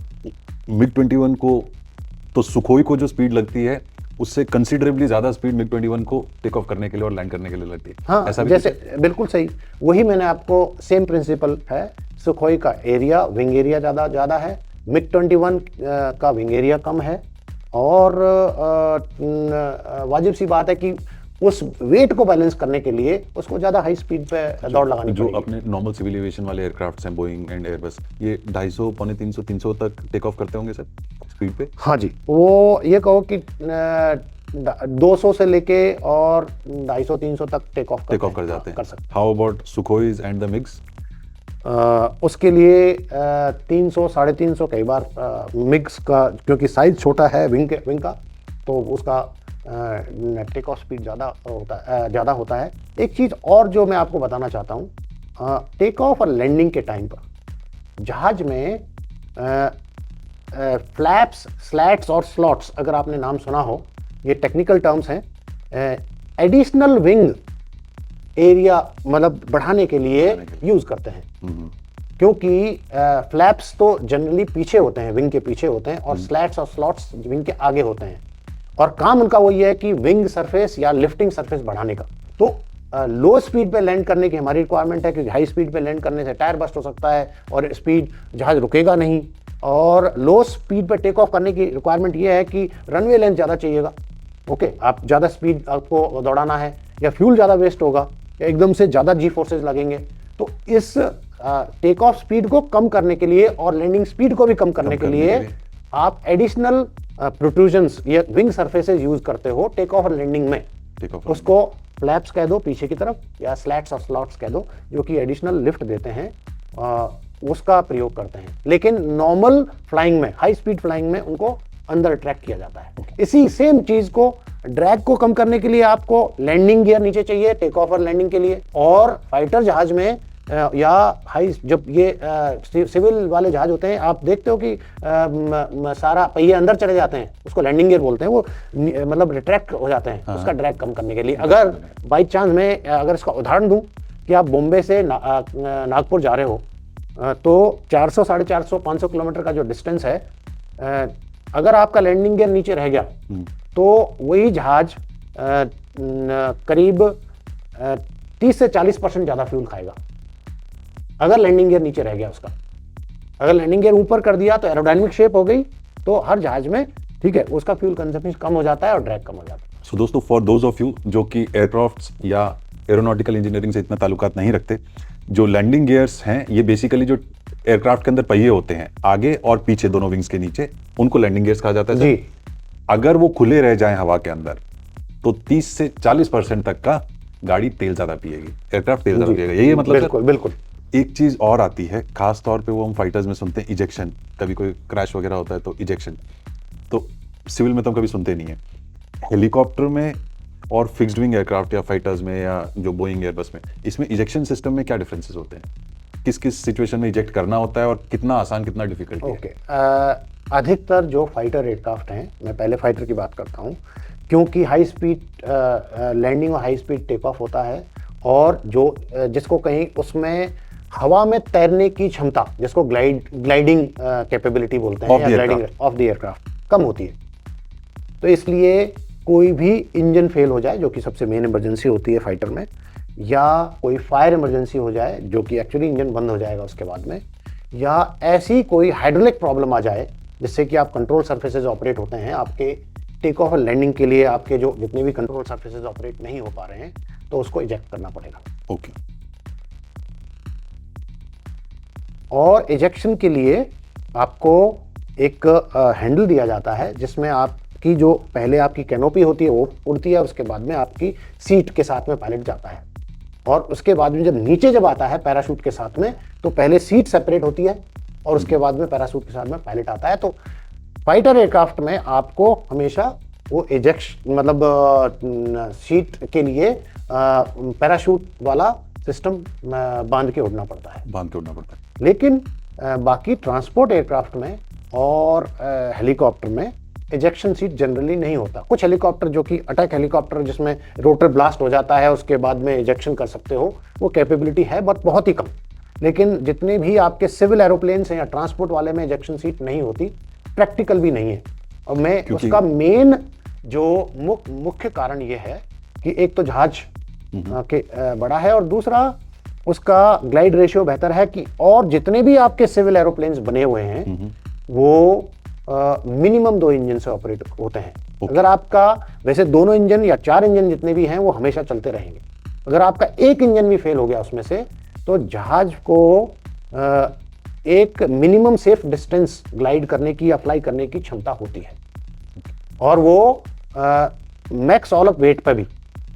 MiG-21 को तो सुखोई को जो स्पीड लगती है उससे कंसिडरेबली ज्यादा स्पीड MiG-21 को टेक ऑफ करने के लिए और लैंड करने के लिए लगती है। हाँ, ऐसा भी जैसे बिल्कुल सही, वही मैंने आपको सेम प्रिंसिपल है। सुखोई का एरिया, विंग एरिया ज्यादा है, MiG-21 का विंग एरिया कम है, और वाजिब सी बात है कि उस वेट को बैलेंस करने के लिए उसको ज्यादा हाई स्पीड पे दौड़ लगानी जो पड़ेगी। अपने नॉर्मल सिविल एविएशन वाले एयरक्राफ्ट हैं, बोइंग एंड एयरबस, ये 250, पौने 300 तक टेक ऑफ करते होंगे सर स्पीड पे? हाँ जी, वो ये कहो कि 200 से लेके और 250-300 तक टेक ऑफ कर जाते हैं। कर सकते हैं। How about Sukhois and the MiGs? उसके लिए 300, 350 कई बार मिग्स का, क्योंकि साइज छोटा है विंग का, तो उसका टेक ऑफ स्पीड ज़्यादा होता है। एक चीज़ और जो मैं आपको बताना चाहता हूँ, टेक ऑफ और लैंडिंग के टाइम पर जहाज में फ्लैप्स, स्लैट्स और स्लॉट्स, अगर आपने नाम सुना हो, ये टेक्निकल टर्म्स हैं, एडिशनल विंग एरिया मतलब बढ़ाने के लिए यूज करते हैं। क्योंकि फ्लैप्स तो जनरली पीछे होते हैं, विंग के पीछे होते हैं, और स्लैट्स और स्लॉट्स विंग के आगे होते हैं, और काम उनका वही है कि विंग सरफेस या लिफ्टिंग सरफेस बढ़ाने का। तो लो स्पीड पे लैंड करने की हमारी रिक्वायरमेंट है, क्योंकि हाई स्पीड पे लैंड करने से टायर बस्ट हो सकता है और स्पीड जहाज रुकेगा नहीं। और लो स्पीड पे टेक ऑफ करने की रिक्वायरमेंट ये है कि रनवे लेंथ ज़्यादा चाहिएगा। ओके, आप ज़्यादा स्पीड आपको दौड़ाना है, या फ्यूल ज़्यादा वेस्ट होगा, या एकदम से ज़्यादा जी फोर्सेज लगेंगे। तो इस टेक ऑफ स्पीड को कम करने के लिए और लैंडिंग स्पीड को भी कम करने के लिए आप एडिशनल प्रोट्रूजन्स या विंग सरफेसेस यूज करते हो टेक ऑफ और लैंडिंग में। उसको फ्लैप्स कह दो पीछे की तरफ, या स्लैट्स और स्लॉट्स कह दो, जो कि एडिशनल लिफ्ट देते हैं उसका प्रयोग करते हैं। लेकिन नॉर्मल फ्लाइंग में, हाई स्पीड फ्लाइंग में उनको अंदर ट्रैक किया जाता है। इसी सेम चीज को, ड्रैग को कम करने के लिए आपको लैंडिंग गियर नीचे चाहिए टेक ऑफ और लैंडिंग के लिए। और फाइटर जहाज में या हाई, जब ये सिविल वाले जहाज होते हैं, आप देखते हो कि सारा पहिए अंदर चले जाते हैं, उसको लैंडिंग गियर बोलते हैं, वो मतलब रिट्रैक्ट हो जाते हैं। उसका ड्रैग कम करने के लिए। अगर बाई चांस मैं अगर इसका उदाहरण दूं कि आप बॉम्बे से नागपुर जा रहे हो, तो 400, 450, 500 किलोमीटर का जो डिस्टेंस है, अगर आपका लैंडिंग गियर नीचे रह गया तो वही जहाज करीब 30 से 40% ज़्यादा फ्यूल खाएगा, अगर लैंडिंग गियर नीचे रह गया उसका। अगर लैंडिंग गियर ऊपर कर दिया तो एरोडायनेमिक शेप हो गई, तो हर जहाज में, ठीक है, उसका फ्यूल कंजप्शन कम हो जाता है और ड्रैग कम हो जाता है। सो दोस्तों, फॉर दोज ऑफ यू जो कि एयरक्राफ्ट्स या एरोनॉटिकल इंजीनियरिंग से इतना ताल्लुकात नहीं रखते, जो लैंडिंग गियर्स हैं ये बेसिकली जो एयरक्राफ्ट के अंदर पहिए होते हैं आगे और पीछे दोनों विंग्स के नीचे, उनको लैंडिंग गियर्स कहा जाता है जी। अगर वो खुले रह जाएं हवा के अंदर तो 30 से 40% तक का गाड़ी तेल ज्यादा पिएगी, एयरक्राफ्ट तेल ज्यादा पिएगा। यही मतलब बिल्कुल बिल्कुल। एक चीज और आती है, खास तौर पे वो हम फाइटर्स में सुनते हैं, इजेक्शन। कभी कोई क्रैश वगैरह होता है तो इजेक्शन, तो सिविल में तो हम कभी सुनते नहीं है। हेलीकॉप्टर में और फिक्स्ड विंग एयरक्राफ्ट या फाइटर्स में या जो बोइंग एयरबस में, इसमें इजेक्शन सिस्टम में क्या डिफरेंसेस होते हैं? किस किस सिचुएशन में इजेक्ट करना होता है और कितना आसान कितना डिफिकल्ट है? ओके, अधिकतर जो फाइटर एयरक्राफ्ट हैं, मैं पहले फाइटर की बात करता हूं, क्योंकि हाई स्पीड लैंडिंग और हाई स्पीड टेक ऑफ होता है, और जो जिसको कहीं उसमें हवा में तैरने की क्षमता, जिसको ग्लाइडिंग कैपेबिलिटी बोलते हैं, या ग्लाइडिंग ऑफ द एयरक्राफ्ट कम होती है। तो इसलिए कोई भी इंजन फेल हो जाए, जो कि सबसे मेन इमरजेंसी होती है फाइटर में, या कोई फायर इमरजेंसी हो जाए, जो कि एक्चुअली इंजन बंद हो जाएगा उसके बाद में, या ऐसी कोई हाइड्रोलिक प्रॉब्लम आ जाए जिससे कि आप कंट्रोल सर्फेसेज ऑपरेट होते हैं आपके टेक ऑफ और लैंडिंग के लिए, आपके जो जितने भी कंट्रोल सर्फेसेज ऑपरेट नहीं हो पा रहे हैं, तो उसको इजेक्ट करना पड़ेगा। ओके। और इजेक्शन के लिए आपको एक हैंडल दिया जाता है, जिसमें आपकी जो पहले आपकी कैनोपी होती है वो उड़ती है, उसके बाद में आपकी सीट के साथ में पायलट जाता है, और उसके बाद में जब नीचे जब आता है पैराशूट के साथ में, तो पहले सीट सेपरेट होती है और उसके बाद में पैराशूट के साथ में पायलट आता है। तो फाइटर एयरक्राफ्ट में आपको हमेशा वो इजेक्शन मतलब सीट के लिए पैराशूट वाला सिस्टम बांध के उड़ना पड़ता है। लेकिन बाकी ट्रांसपोर्ट एयरक्राफ्ट में और हेलीकॉप्टर में इजेक्शन सीट जनरली नहीं होता। कुछ हेलीकॉप्टर जो कि अटैक हेलीकॉप्टर, जिसमें रोटर ब्लास्ट हो जाता है, उसके बाद में इजेक्शन कर सकते हो, वो कैपेबिलिटी है, बट बहुत ही कम। लेकिन जितने भी आपके सिविल एरोप्लेन्स हैं या ट्रांसपोर्ट वाले में इजेक्शन सीट नहीं होती, प्रैक्टिकल भी नहीं है। और मैं उसका मेन जो मुख्य कारण ये है कि एक तो जहाज के बड़ा है, और दूसरा उसका ग्लाइड रेशियो बेहतर है, कि और जितने भी आपके सिविल एरोप्लेन्स बने हुए हैं वो मिनिमम 2 इंजन से ऑपरेट होते हैं। अगर आपका वैसे दोनों इंजन या 4 इंजन जितने भी हैं वो हमेशा चलते रहेंगे। अगर आपका एक इंजन भी फेल हो गया उसमें से, तो जहाज को एक मिनिमम सेफ डिस्टेंस ग्लाइड करने की या फ्लाई करने की क्षमता होती है, और वो मैक्स ऑल ऑफ वेट पर भी,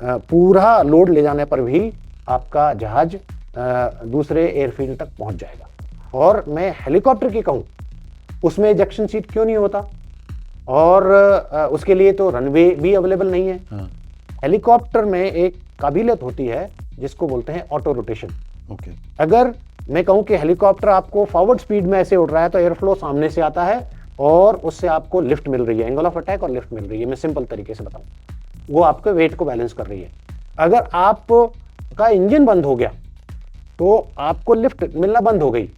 पूरा लोड ले जाने पर भी आपका जहाज दूसरे एयरफील्ड तक पहुंच जाएगा। और मैं हेलीकॉप्टर की कहूं, उसमें इजेक्शन सीट क्यों नहीं होता, और उसके लिए तो रनवे भी अवेलेबल नहीं है। हेलीकॉप्टर में एक काबिलियत होती है जिसको बोलते हैं ऑटो रोटेशन। अगर मैं कहूं कि हेलीकॉप्टर आपको फॉरवर्ड स्पीड में ऐसे उड़ रहा है, तो एयर फ्लो सामने से आता है और उससे आपको लिफ्ट मिल रही है, एंगल ऑफ अटैक और लिफ्ट मिल रही है। मैं सिंपल तरीके से बताऊं, वो आपके वेट को बैलेंस कर रही है। अगर आपका इंजन बंद हो गया तो आपको लिफ्ट मिलना बंद हो गई,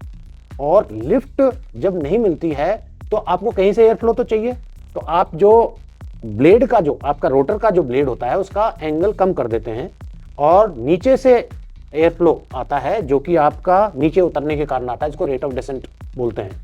और लिफ्ट जब नहीं मिलती है तो आपको कहीं से एयर फ्लो तो चाहिए। तो आप जो ब्लेड का, जो आपका रोटर का जो ब्लेड होता है, उसका एंगल कम कर देते हैं, और नीचे से एयर फ्लो आता है, जो कि आपका नीचे उतरने के कारण आता है, जिसको रेट ऑफ डिसेंट बोलते हैं।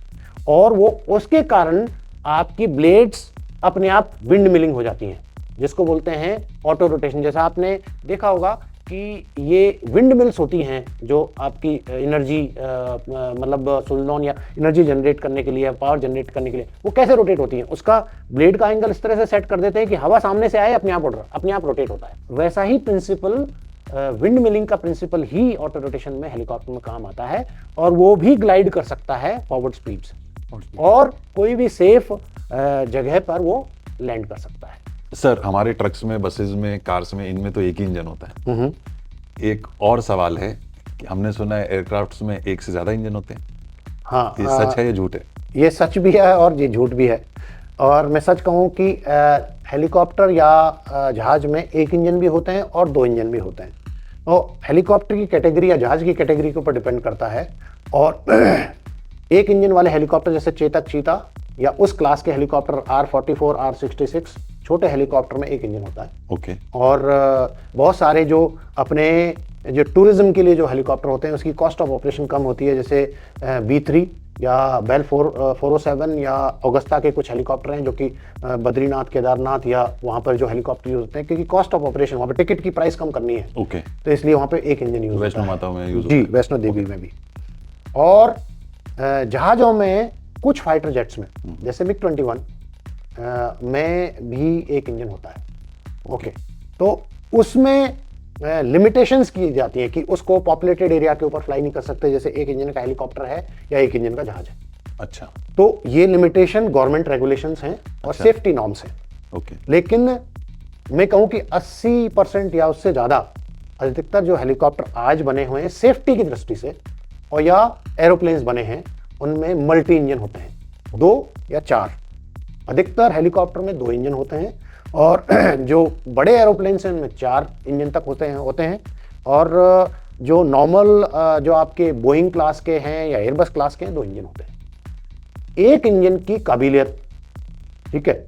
और वो उसके कारण आपकी ब्लेड्स अपने आप विंड मिलिंग हो जाती हैं, जिसको बोलते हैं ऑटो रोटेशन। जैसा आपने देखा होगा कि ये विंड मिल्स होती हैं जो आपकी एनर्जी मतलब सोलनॉन या एनर्जी जनरेट करने के लिए, पावर जनरेट करने के लिए, वो कैसे रोटेट होती हैं, उसका ब्लेड का एंगल इस तरह से सेट कर देते हैं कि हवा सामने से आए, अपने आप रोटेट होता है। वैसा ही प्रिंसिपल विंड मिलिंग का प्रिंसिपल ही ऑटो रोटेशन में हेलीकॉप्टर में काम आता है, और वो भी ग्लाइड कर सकता है फॉरवर्ड स्पीड से, और कोई भी सेफ जगह पर वो लैंड कर सकता है। सर हमारे ट्रक्स में, बसेस में, कार्स में, इनमें तो एक ही इंजन होता है। एक और सवाल है कि हमने सुना है एयरक्राफ्ट्स में एक से ज्यादा इंजन होते हैं। हाँ, ये सच है या झूठ है? ये सच भी है और ये झूठ भी है। और मैं सच कहूँ कि हेलीकॉप्टर या जहाज में एक इंजन भी होते हैं और दो इंजन भी होते हैं। तो हेलीकॉप्टर की कैटेगरी या जहाज की कैटेगरी के ऊपर डिपेंड करता है। और एक इंजन वाले हेलीकॉप्टर जैसे चेतक, चीता या उस क्लास के हेलीकॉप्टर R-44, R-66, छोटे हेलीकॉप्टर में एक इंजन होता है। ओके। और बहुत सारे जो अपने जो टूरिज्म के लिए जो हेलीकॉप्टर होते हैं उसकी कॉस्ट ऑफ ऑपरेशन कम होती है, जैसे B3 या बेल 407 या ऑगस्टा के कुछ हेलीकॉप्टर हैं जो कि बद्रीनाथ, केदारनाथ या वहाँ पर जो हेलीकॉप्टर यूज होते हैं, क्योंकि कॉस्ट ऑफ ऑपरेशन वहाँ पर टिकट की प्राइस कम करनी है। ओके। तो इसलिए वहाँ पे एक इंजन यूज होता है। वैष्णो माता में यूज जी, वैष्णो देवी में भी। और जहाजों में कुछ फाइटर जेट्स में जैसे MiG-21 में भी एक इंजन होता है। ओके। तो उसमें लिमिटेशंस की जाती है कि उसको पॉपुलेटेड एरिया के ऊपर फ्लाई नहीं कर सकते, जैसे एक इंजन का हेलीकॉप्टर है या एक इंजन का जहाज है। अच्छा। तो ये लिमिटेशन गवर्नमेंट रेगुलेशंस हैं और सेफ्टी नॉर्म्स हैं। ओके। लेकिन मैं कहूं कि 80% या उससे ज्यादा अधिकतर जो हेलीकॉप्टर आज बने हुए हैं सेफ्टी की दृष्टि से और या एरोप्लेन्स बने हैं, उनमें मल्टी इंजन होते हैं, 2 या 4। अधिकतर हेलीकॉप्टर में 2 इंजन होते हैं, और जो बड़े एरोप्लेन्स हैं उनमें 4 इंजन तक होते हैं। और जो नॉर्मल जो आपके बोइंग क्लास के हैं या एयरबस क्लास के हैं, 2 इंजन होते हैं। एक इंजन की काबिलियत, ठीक है,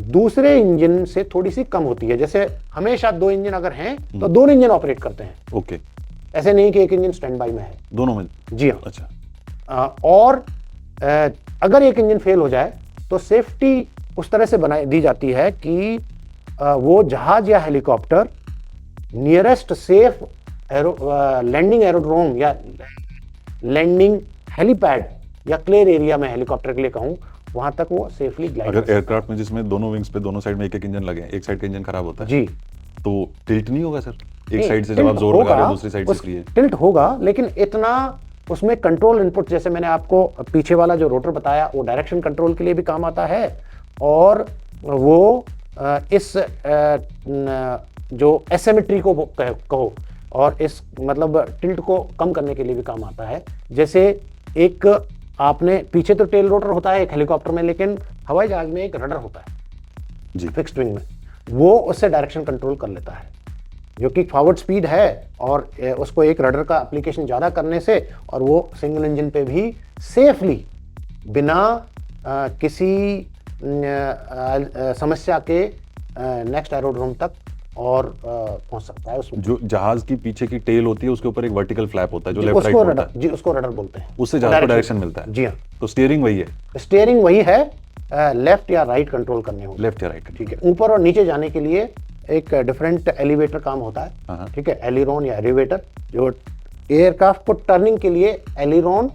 दूसरे इंजन से थोड़ी सी कम होती है। जैसे हमेशा 2 इंजन अगर हैं तो 2 इंजन ऑपरेट करते हैं। ओके। ऐसे नहीं कि एक इंजन स्टैंड बाई में है, दोनों में। जी हाँ। अच्छा। और अगर एक इंजन फेल हो जाए तो सेफ्टी उस तरह से बनाई दी जाती है कि वो जहाज या helicopter nearest safe landing aerodrome या लैंडिंग हेलीपैड या क्लियर एरिया में हेलीकॉप्टर के लिए कहूं, वहां तक वो सेफली ग्लाइड। अगर एयरक्राफ्ट में जिसमें दोनों विंग्स पे दोनों साइड में एक इंजन लगे हैं, एक साइड का इंजन खराब होता है जी, तो टिल्ट नहीं होगा सर? एक साइड से जब आप जोर लगा रहे हो दूसरी साइड से इसलिए टिल्ट होगा, लेकिन इतना उसमें कंट्रोल इनपुट, जैसे मैंने आपको पीछे वाला जो रोटर बताया, वो डायरेक्शन कंट्रोल के लिए भी काम आता है, और वो इस जो एसिमेट्री को कहो और इस मतलब टिल्ट को कम करने के लिए भी काम आता है। जैसे एक आपने पीछे तो टेल रोटर होता है एक हेलीकॉप्टर में, लेकिन हवाई जहाज में एक रडर होता है जी, फिक्स्ड विंग में, वो उससे डायरेक्शन कंट्रोल कर लेता है, जो कि फॉरवर्ड स्पीड है, और उसको एक रडर का एप्लीकेशन ज़्यादा करने से और वो सिंगल इंजन पे भी सेफली बिना किसी समस्या के नेक्स्ट एरोड्रोम तक और पहुंच सकता है। उसमें जो जहाज की पीछे की टेल होती है उसके ऊपर एक वर्टिकल फ्लैप होता है जो लेफ्ट राइट उसको होता रडर, है, जी उसको रडर बोलते हैं, उससे जहाज को डायरेक्शन मिलता है। जी हाँ। तो स्टीयरिंग वही है, स्टीयरिंग वही है, लेफ्ट या राइट कंट्रोल करने होते हैं, लेफ्ट या राइट। ठीक है। ऊपर और नीचे जाने के लिए एक डिफरेंट एलिवेटर काम होता है, ठीक है, एलिरोन या एलिवेटर, जो एयरक्राफ्ट को टर्निंग के लिए एलिरोन,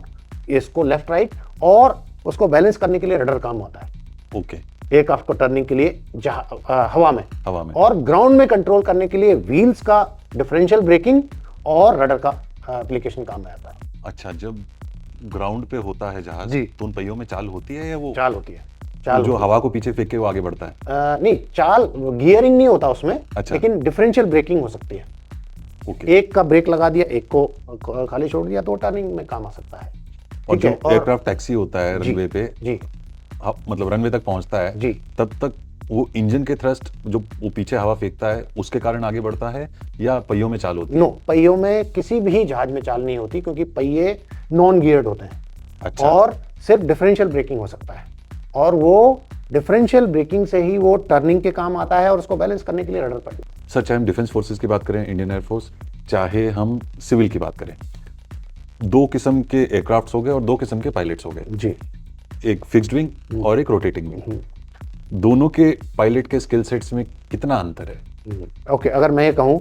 इसको लेफ्ट राइट, और उसको बैलेंस करने के लिए रडर काम होता है। ओके। एयरक्राफ्ट को टर्निंग के लिए हवा में, और ग्राउंड में कंट्रोल करने के लिए व्हील्स का डिफरेंशियल ब्रेकिंग और रडर का एप्लीकेशन काम में आता है। अच्छा, जब ग्राउंड पे होता है जहाज जी, तो उन पहियों में चाल होती है या वो चाल होती है? चाल जो हवा को पीछे फेंक के वो आगे बढ़ता है? नहीं, चाल गियरिंग नहीं होता उसमें। अच्छा। लेकिन डिफरेंशियल ब्रेकिंग हो सकती है। ओके। एक का ब्रेक लगा दिया, एक को खाली छोड़ दिया, तो टर्निंग में काम आ सकता है। और जो एयरक्राफ्ट टैक्सी होता है रनवे पे, जी, मतलब रनवे तक पहुंचता है जी, तब तक वो इंजन के थ्रस्ट जो वो पीछे हवा फेंकता है उसके कारण आगे बढ़ता है या पहियों में चाल होती है? नो, पहियों में किसी भी जहाज में चाल नहीं होती, क्योंकि पहिए नॉन गियर्ड होते हैं। अच्छा। और सिर्फ डिफरेंशियल ब्रेकिंग हो सकता है, और वो डिफरेंशियल ब्रेकिंग से ही वो टर्निंग के काम आता है और उसको बैलेंस करने के लिए रडर पर। सर, चाहे हम डिफेंस फोर्सेस की बात करें, इंडियन एयरफोर्स, चाहे हम सिविल की बात करें, 2 किस्म के एयरक्राफ्ट हो गए और 2 किस्म के पायलट्स हो गए जी, एक फिक्स्ड विंग और एक रोटेटिंग विंग। दोनों के पायलट के स्किल सेट्स में कितना अंतर है? ओके, अगर मैं ये कहूँ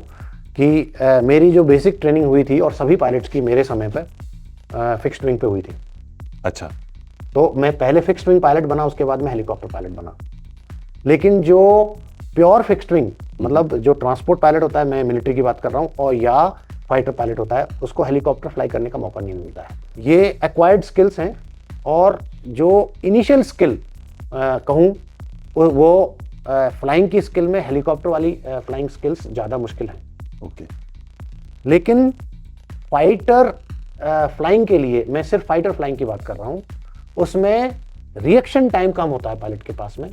कि मेरी जो बेसिक ट्रेनिंग हुई थी और सभी पायलट्स की मेरे समय पर फिक्स्ड विंग पे हुई थी। अच्छा। तो मैं पहले फिक्स्ड विंग पायलट बना, उसके बाद मैं हेलीकॉप्टर पायलट बना। लेकिन जो प्योर फिक्स्ड विंग मतलब जो ट्रांसपोर्ट पायलट होता है, मैं मिलिट्री की बात कर रहा हूँ, और या फाइटर पायलट होता है, उसको हेलीकॉप्टर फ्लाई करने का मौका नहीं मिलता है। ये एक्वायर्ड स्किल्स हैं, और जो इनिशियल स्किल कहूँ वो फ्लाइंग की स्किल में हेलीकॉप्टर वाली फ्लाइंग स्किल्स ज़्यादा मुश्किल है। ओके। लेकिन फाइटर फ्लाइंग के लिए, मैं सिर्फ फाइटर फ्लाइंग की बात कर रहा हूँ, उसमें रिएक्शन टाइम कम होता है पायलट के पास में,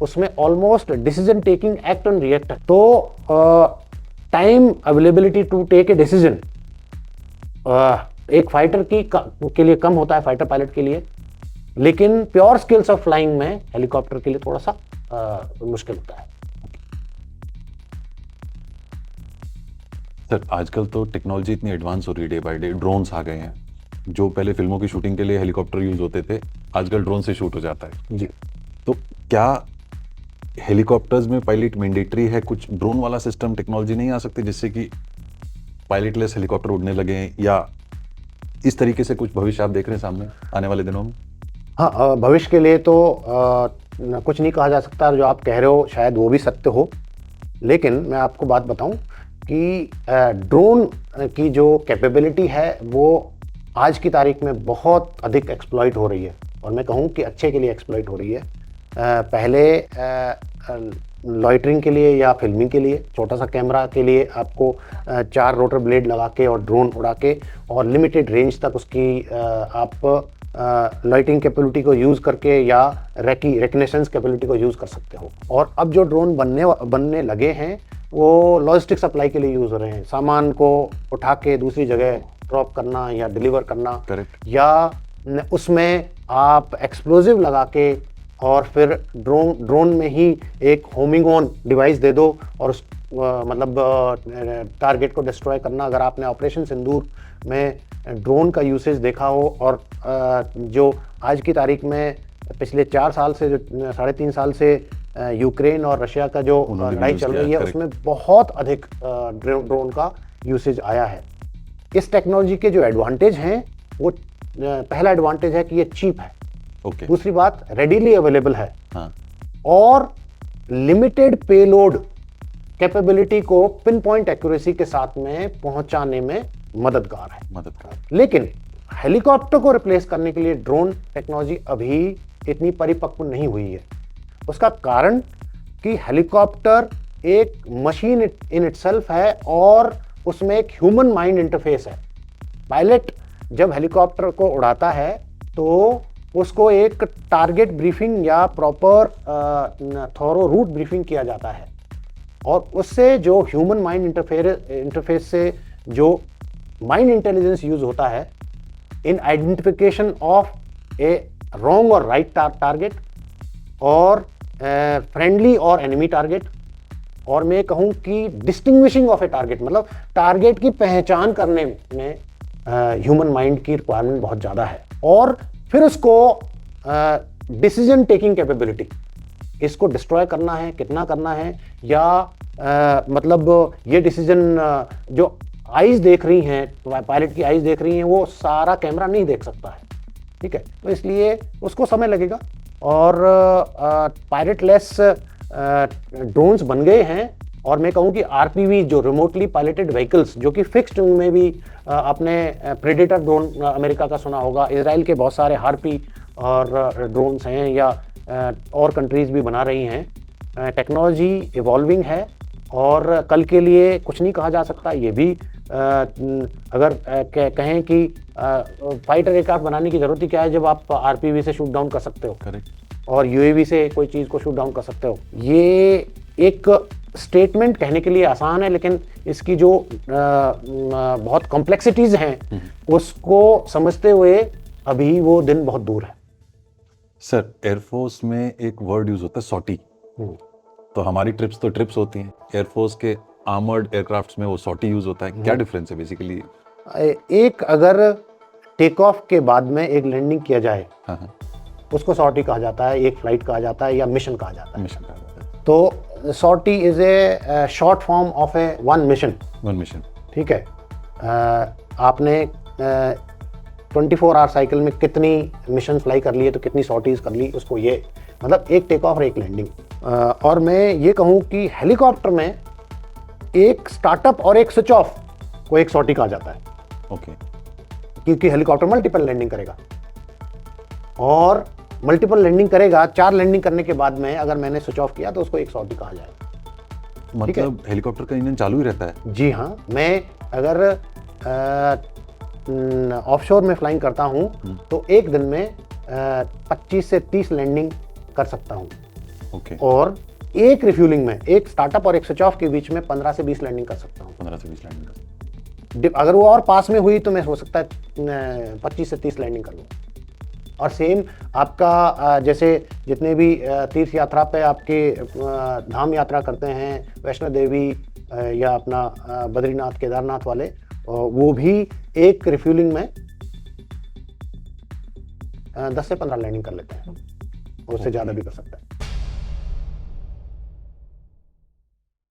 उसमें almost decision taking act on react, तो time availability to take a decision एक फाइटर के लिए कम होता है, फाइटर पायलट के लिए। लेकिन प्योर स्किल्स ऑफ फ्लाइंग में हेलीकॉप्टर के लिए थोड़ा सा मुश्किल होता है। सर आजकल तो टेक्नोलॉजी इतनी एडवांस हो रही है, डे बाय डे ड्रोन्स आ गए हैं। जो पहले फिल्मों की शूटिंग के लिए हेलीकॉप्टर यूज होते थे, आजकल ड्रोन से शूट हो जाता है। जी। तो क्या हेलीकॉप्टर्स में पायलट मैंडेटरी है? कुछ ड्रोन वाला सिस्टम टेक्नोलॉजी नहीं आ सकती जिससे कि पायलटलेस हेलीकॉप्टर उड़ने लगे हैं, या इस तरीके से कुछ भविष्य आप देख रहे हैं सामने आने वाले दिनों में? हाँ, भविष्य के लिए तो कुछ नहीं कहा जा सकता। जो आप कह रहे हो शायद वो भी सत्य हो, लेकिन मैं आपको बात बताऊं कि ड्रोन की जो कैपेबिलिटी है वो आज की तारीख में बहुत अधिक एक्सप्लॉइट हो रही है, और मैं कहूं कि अच्छे के लिए एक्सप्लॉइट हो रही है। पहले लॉइटरिंग के लिए या फिल्मिंग के लिए छोटा सा कैमरा के लिए आपको 4 रोटर ब्लेड लगा के और ड्रोन उड़ा के और लिमिटेड रेंज तक उसकी आप लाइटिंग कैपेबिलिटी को यूज़ करके या रेकग्निशंस कैपेबिलिटी को यूज़ कर सकते हो। और अब जो ड्रोन बनने लगे हैं वो लॉजिस्टिक सप्लाई के लिए यूज़ हो रहे हैं, सामान को उठा के दूसरी जगह ड्रॉप करना या डिलीवर करना। करेक्ट। या उसमें आप एक्सप्लोजिव लगा के और फिर ड्रोन में ही एक होमिंग ऑन डिवाइस दे दो और उस मतलब टारगेट को डिस्ट्रॉय करना। अगर आपने ऑपरेशन सिंदूर में ड्रोन का यूसेज देखा हो, और जो आज की तारीख में पिछले 4 साल से, जो 3.5 साल से यूक्रेन और रशिया का जो लड़ाई चल रही है, उसमें बहुत अधिक ड्रोन का यूसेज आया है। इस टेक्नोलॉजी के जो एडवांटेज हैं वो, पहला एडवांटेज है कि ये चीप है। ओके। दूसरी बात, रेडीली अवेलेबल है। हाँ। और लिमिटेड पेलोड कैपेबिलिटी को पिन पॉइंट एक्यूरेसी के साथ में पहुंचाने में मददगार है। लेकिन हेलीकॉप्टर को रिप्लेस करने के लिए ड्रोन टेक्नोलॉजी अभी इतनी परिपक्व नहीं हुई है। उसका कारण कि हेलीकॉप्टर एक मशीन इन इटसेल्फ है और उसमें एक ह्यूमन माइंड इंटरफेस है। पायलट जब हेलीकॉप्टर को उड़ाता है तो उसको एक टारगेट ब्रीफिंग या प्रॉपर थॉरो रूट ब्रीफिंग किया जाता है, और उससे जो ह्यूमन माइंड इंटरफेस से जो माइंड इंटेलिजेंस यूज होता है in identification of A wrong और राइट टारगेट, और फ्रेंडली और एनिमी टारगेट, और मैं कहूँ कि डिस्टिंग्विशिंग ऑफ ए टारगेट, मतलब टारगेट की पहचान करने में ह्यूमन माइंड की रिक्वायरमेंट बहुत ज़्यादा है। और फिर उसको डिसीजन टेकिंग कैपेबिलिटी, इसको डिस्ट्रॉय करना है, कितना करना है, या मतलब ये डिसीजन जो आईज देख रही हैं, पायलट की आईज देख रही हैं, वो सारा कैमरा नहीं देख सकता है। ठीक है, तो इसलिए उसको समय लगेगा। और पायलटलेस ड्रोन्स बन गए हैं, और मैं कहूँ कि आरपीवी जो रिमोटली पायलटेड व्हीकल्स, जो कि फिक्स्ड विंग में भी आपने प्रेडेटर ड्रोन अमेरिका का सुना होगा, इजराइल के बहुत सारे हार्पी और ड्रोन्स हैं, या और कंट्रीज भी बना रही हैं। टेक्नोलॉजी इवॉल्विंग है और कल के लिए कुछ नहीं कहा जा सकता। ये भी अगर कहें कि फाइटर एयरक्राफ्ट बनाने की जरूरत ही क्या है जब आप आरपीवी से शूट डाउन कर सकते हो। करेक्ट। और यूएवी से कोई चीज़ को शूट डाउन कर सकते हो। ये एक स्टेटमेंट कहने के लिए आसान है, लेकिन इसकी जो बहुत कॉम्प्लेक्सिटीज हैं उसको समझते हुए अभी वो दिन बहुत दूर है। सर एयरफोर्स में एक वर्ड यूज होता है सॉटी, तो हमारी ट्रिप्स तो ट्रिप्स होती हैं, एयरफोर्स के आर्मर्ड एयरक्राफ्ट्स में वो सॉटी यूज होता है। क्या डिफरेंस है बेसिकली? एक अगर टेक ऑफ के बाद में एक लैंडिंग किया जाए, हाँ, उसको सॉर्टी कहा जाता है, एक फ्लाइट कहा जाता है, या मिशन कहा जाता है। मिशन कहा जाता है। तो sortie is a short form of a one mission. ठीक है, आपने 24 आवर साइकिल में कितनी मिशन फ्लाई कर लिए, तो कितनी सॉर्टीज कर ली, उसको ये मतलब एक टेक ऑफ और एक लैंडिंग। और मैं ये कहूँ कि हेलीकॉप्टर में एक स्टार्टअप और एक स्विच ऑफ को एक सॉर्टी कहा जाता है, ओके, क्योंकि हेलीकॉप्टर मल्टीपल लैंडिंग करेगा और मल्टीपल लैंडिंग करेगा। 4 लैंडिंग करने के बाद में अगर मैंने स्विच ऑफ किया तो उसको एक सॉर्टी कहा जाएगा। मतलब हेलीकॉप्टर का इंजन चालू ही रहता है? जी हाँ, मैं अगर ऑफशोर में फ्लाइंग करता हूँ तो एक दिन में 25 से 30 लैंडिंग कर सकता हूँ। ओके। और एक रिफ्यूलिंग में, एक स्टार्टअप और एक स्विच ऑफ के बीच में 15 से 20 लैंडिंग कर सकता हूँ। 15 से 20 लैंडिंग। अगर वो और पास में हुई तो मैं हो सकता है 25 से 30 लैंडिंग कर लूँ। और सेम आपका जैसे जितने भी तीर्थ यात्रा पे आपके धाम यात्रा करते हैं, वैष्णो देवी या अपना बद्रीनाथ केदारनाथ वाले, वो भी एक रिफ्यूलिंग में 10 से 15 लैंडिंग कर लेते हैं, उससे ज़्यादा भी कर सकते हैं।